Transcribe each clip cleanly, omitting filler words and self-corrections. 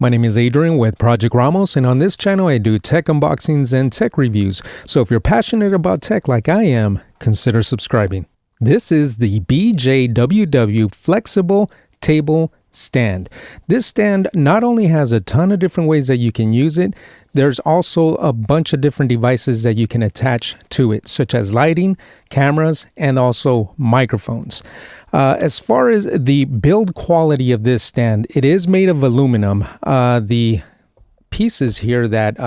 My name is Adrian with Project Ramos, and on this channel I do tech unboxings and tech reviews. So if you're passionate about tech like I am, consider subscribing. This is the BJWW Flexible Table Stand. This stand not only has a ton of different ways that you can use it, there's also a bunch of different devices that you can attach to it, such as lighting, cameras, and also microphones. As far as the build quality of this stand, it is made of aluminum. The pieces here that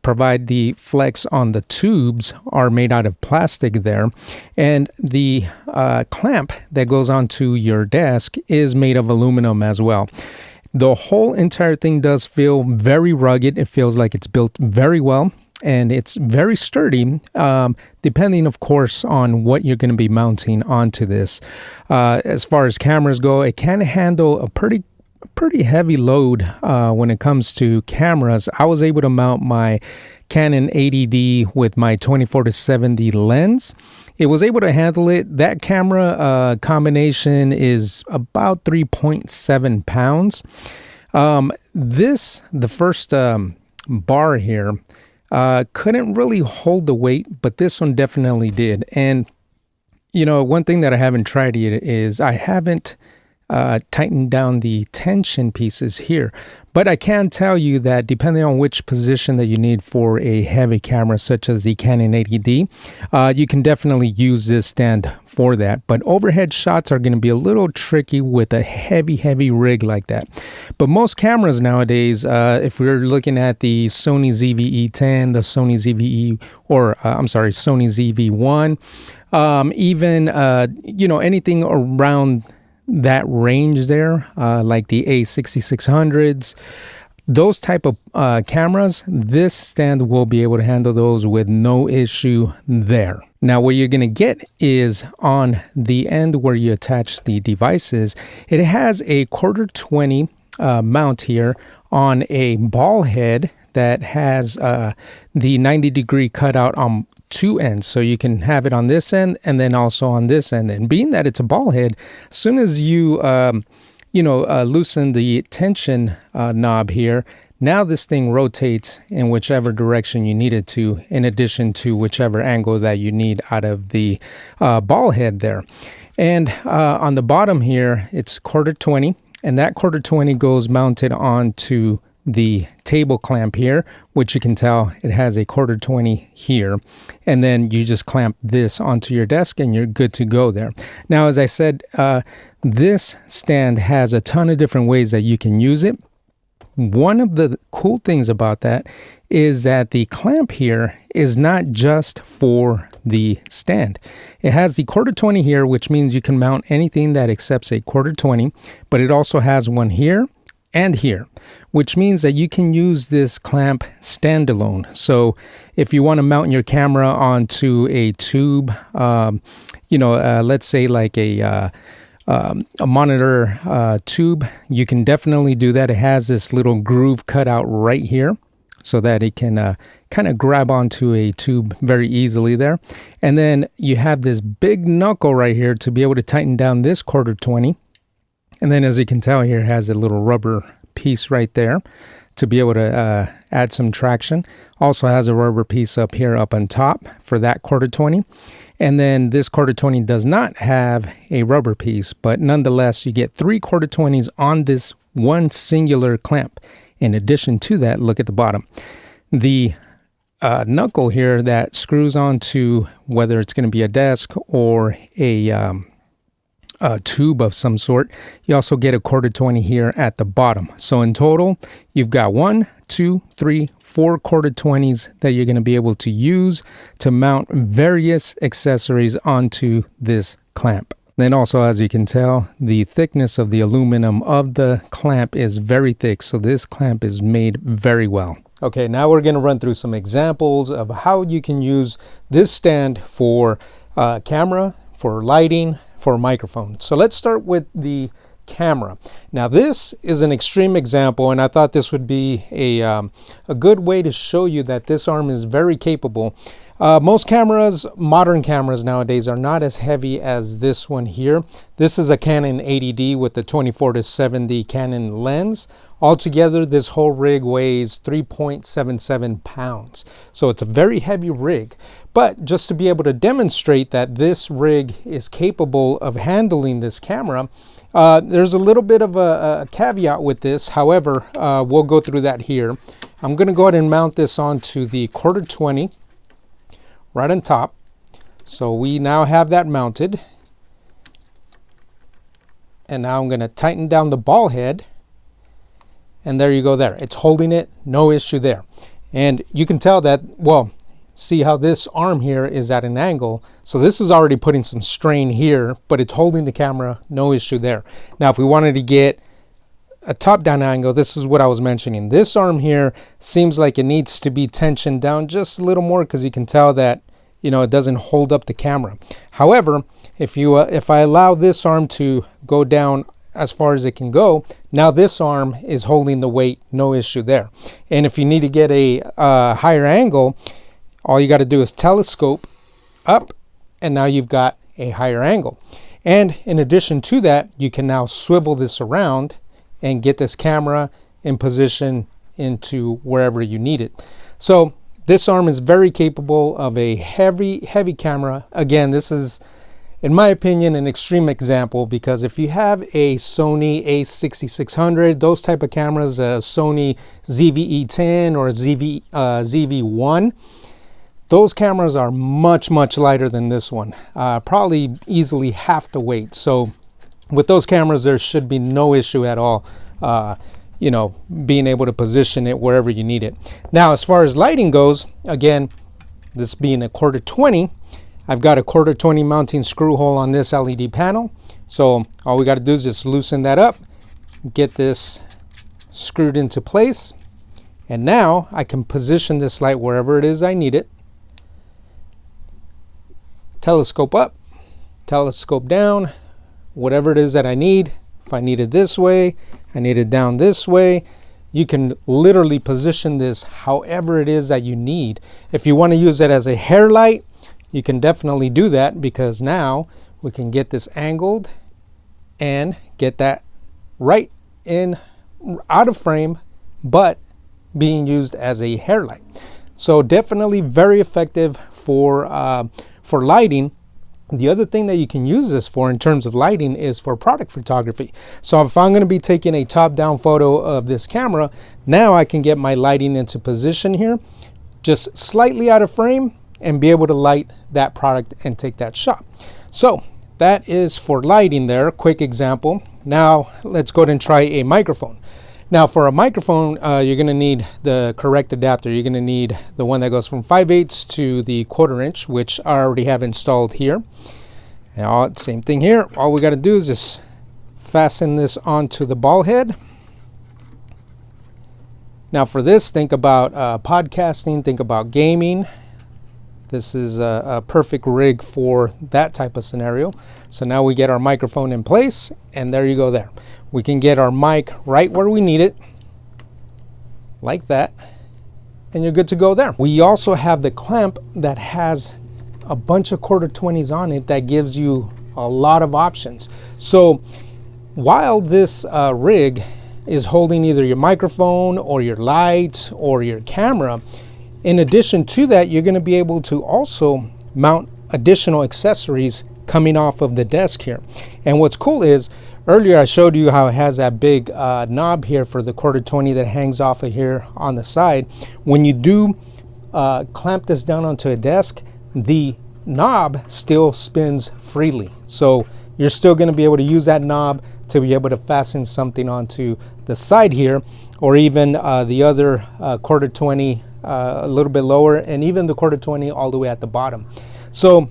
provide the flex on the tubes are made out of plastic there, and the clamp that goes onto your desk is made of aluminum as well. The whole entire thing does feel very rugged. It feels like it's built very well, and it's very sturdy, depending, of course, on what you're going to be mounting onto this. As far as cameras go, it can handle a pretty heavy load when it comes to cameras. I was able to mount my Canon 80D with my 24-70 lens. It was able to handle it. That camera combination is about 3.7 pounds. The first bar here couldn't really hold the weight, but this one definitely did. And you know, one thing that I haven't tried yet is I haven't tighten down the tension pieces here, but I can tell you that depending on which position that you need for a heavy camera such as the Canon 80D, you can definitely use this stand for that. But overhead shots are going to be a little tricky with a heavy rig like that. But most cameras nowadays, if we're looking at the Sony ZV-E10, the Sony ZV-E, or Sony ZV-1, even you know, anything around that range there, like the A6600s, those type of cameras, this stand will be able to handle those with no issue there. Now what you're going to get is on the end where you attach the devices, it has a 1/4-20 mount here on a ball head that has the 90-degree cutout on two ends, so you can have it on this end and then also on this end. And being that it's a ball head, as soon as you loosen the tension knob here, now this thing rotates in whichever direction you need it to, in addition to whichever angle that you need out of the ball head there. And on the bottom here, it's 1/4-20, and that 1/4-20 goes mounted onto the table clamp here, which you can tell it has a 1/4-20 here, and then you just clamp this onto your desk and you're good to go there. Now, as I said, this stand has a ton of different ways that you can use it. One of the cool things about that is that the clamp here is not just for the stand. It has the 1/4-20 here, which means you can mount anything that accepts a 1/4-20, but it also has one here and here, which means that you can use this clamp standalone. So if you want to mount your camera onto a tube, let's say like a monitor tube, you can definitely do that. It has this little groove cut out right here so that it can kind of grab onto a tube very easily there. And then you have this big knuckle right here to be able to tighten down this 1/4-20. And then, as you can tell here, it has a little rubber piece right there to be able to add some traction. Also has a rubber piece up here up on top for that 1/4-20. And then this 1/4-20 does not have a rubber piece, but nonetheless, you get 3 1/4-20s on this one singular clamp. In addition to that, look at the bottom. The knuckle here that screws onto whether it's going to be a desk or a tube of some sort. You also get a 1/4-20 here at the bottom. So in total, you've got 1, 2, 3, 4 1/4-20s that you're going to be able to use to mount various accessories onto this clamp. Then also, as you can tell, the thickness of the aluminum of the clamp is very thick. So this clamp is made very well. Okay, now we're going to run through some examples of how you can use this stand for camera, for lighting, for a microphone. So let's start with the camera. Now this is an extreme example, and I thought this would be a good way to show you that this arm is very capable. Most cameras, modern cameras nowadays, are not as heavy as this one here. This is a Canon 80D with the 24-70 Canon lens. Altogether, this whole rig weighs 3.77 pounds. So it's a very heavy rig. But just to be able to demonstrate that this rig is capable of handling this camera, there's a little bit of a caveat with this. However, we'll go through that here. I'm going to go ahead and mount this onto the 1/4-20 right on top. So we now have that mounted. And now I'm going to tighten down the ball head. And there you go there. It's holding it, no issue there. And you can tell that, well, see how this arm here is at an angle. So this is already putting some strain here, but it's holding the camera, no issue there. Now, if we wanted to get a top-down angle, this is what I was mentioning. This arm here seems like it needs to be tensioned down just a little more because you can tell that, you know, it doesn't hold up the camera. However, if I allow this arm to go down as far as it can go, now this arm is holding the weight, no issue there. And if you need to get a higher angle, all you got to do is telescope up, and now you've got a higher angle. And in addition to that, you can now swivel this around and get this camera in position into wherever you need it. So this arm is very capable of a heavy camera. Again, this is, in my opinion, an extreme example, because if you have a Sony a6600, those type of cameras, a Sony ZV-E10 or ZV-1, those cameras are much lighter than this one, probably easily half the weight. So with those cameras, there should be no issue at all, you know, being able to position it wherever you need it. Now, as far as lighting goes, again, this being a 1/4-20, I've got a 1/4-20 mounting screw hole on this LED panel. So all we got to do is just loosen that up, get this screwed into place, and now I can position this light wherever it is I need it. Telescope up, telescope down, whatever it is that I need. If I need it this way, I need it down this way. You can literally position this however it is that you need. If you want to use it as a hair light, you can definitely do that, because now we can get this angled and get that right in, out of frame, but being used as a hair light. So definitely very effective for lighting. The other thing that you can use this for in terms of lighting is for product photography. So if I'm going to be taking a top-down photo of this camera, now I can get my lighting into position here, just slightly out of frame, and be able to light that product and take that shot. So that is for lighting there, quick example. Now let's go ahead and try a microphone. Now for a microphone, you're going to need the correct adapter. You're going to need the one that goes from 5/8 to the 1/4 inch, which I already have installed here. Now, same thing here. All we got to do is just fasten this onto the ball head. Now for this, think about podcasting, think about gaming. This is a perfect rig for that type of scenario. So now we get our microphone in place, and there you go there. We can get our mic right where we need it, like that, and you're good to go there. We also have the clamp that has a bunch of 1/4-20s on it that gives you a lot of options. So while this rig is holding either your microphone or your light or your camera, in addition to that, you're going to be able to also mount additional accessories coming off of the desk here. And what's cool is, earlier I showed you how it has that big knob here for the 1/4-20 that hangs off of here on the side. When you do clamp this down onto a desk, the knob still spins freely. So you're still going to be able to use that knob to be able to fasten something onto the side here, or even the other 1/4-20 a little bit lower, and even the 1/4-20 all the way at the bottom. So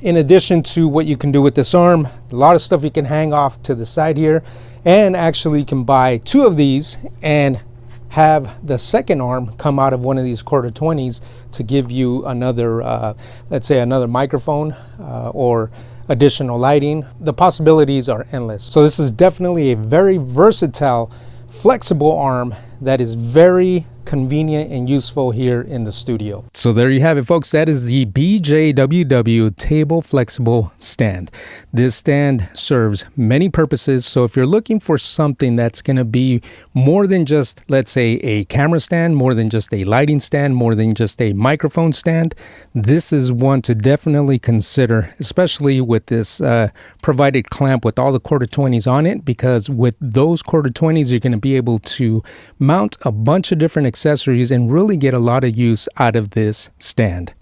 in addition to what you can do with this arm, a lot of stuff you can hang off to the side here, and actually you can buy 2 of these and have the second arm come out of one of these 1/4-20s to give you another, let's say another microphone or additional lighting. The possibilities are endless. So this is definitely a very versatile, flexible arm that is very convenient and useful here in the studio. So there you have it, folks. That is the BJWW table flexible stand. This stand serves many purposes. So if you're looking for something that's going to be more than just, let's say, a camera stand, more than just a lighting stand, more than just a microphone stand, this is one to definitely consider, especially with this provided clamp with all the quarter 20s on it, because with those quarter 20s, you're going to be able to mount a bunch of different accessories and really get a lot of use out of this stand.